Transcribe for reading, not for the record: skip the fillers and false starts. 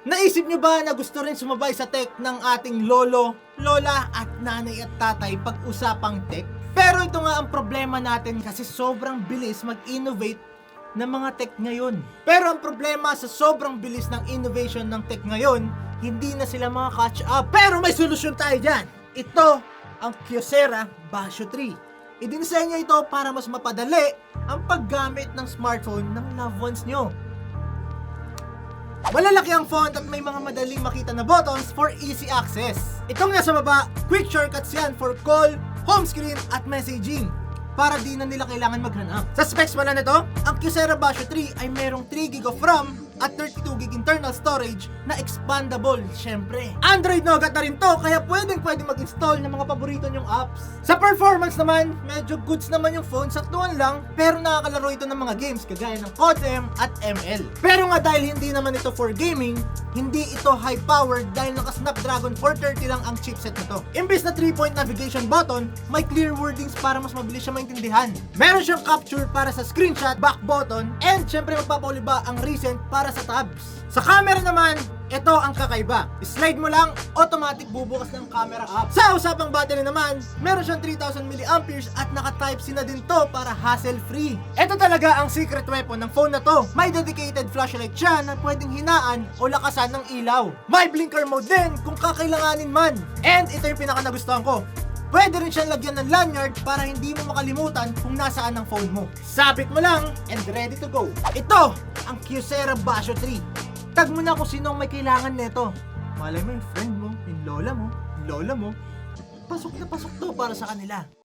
Naisip nyo ba na gusto rin sumabay sa tech ng ating lolo, lola at nanay at tatay pag-usapang tech? Pero ito nga ang problema natin kasi sobrang bilis mag-innovate ng mga tech ngayon. Pero ang problema sa sobrang bilis ng innovation ng tech ngayon, hindi na sila mga catch up. Pero may solusyon tayo dyan. Ito ang Kyocera Basio 3. Idinisenyo ito para mas mapadali ang paggamit ng smartphone ng loved ones nyo. Malalaki ang font at may mga madaling makita na buttons for easy access. Itong nasa baba, quick shortcuts yan for call, home screen at messaging para di na nila kailangan maghanap. Sa specs pala nito, ang Kyocera Basio 3 ay merong 3GB of RAM at 32GB internal storage na expandable, syempre. Android Nougat na rin to, kaya pwedeng mag-install ng mga paborito nyong apps. Sa performance naman, medyo goods naman yung phone, saktuhan lang, pero nakakalaro ito ng mga games kagaya ng COD-M at ML. Pero nga dahil hindi naman ito for gaming, hindi ito high-powered dahil naka Snapdragon 430 lang ang chipset nito. Imbes na 3-point navigation button, may clear wordings para mas mabilis siya maintindihan. Meron siyang capture para sa screenshot, back button, and syempre magpapauliba ang recent para sa tabs. Sa camera naman, ito ang kakaiba. Slide mo lang, automatic bubukas ng camera app. Sa usapang battery naman, meron siyang 3000 mAh at naka-Type-C na din to para hassle-free. Ito talaga ang secret weapon ng phone na to. May dedicated flashlight siya na pwedeng hinaan o lakasan ng ilaw. May blinker mode din kung kakailanganin man. And ito yung pinaka nagustuhan ko. Pwede rin siyang lagyan ng lanyard para hindi mo makalimutan kung nasaan ang phone mo. Sabit mo lang and ready to go. Ito ang Kyocera Basio 3. Tag mo na kung sino ang may kailangan nito. Malay mo yung friend mo, yung lola mo, yung lola mo. Pasok na pasok to para sa kanila.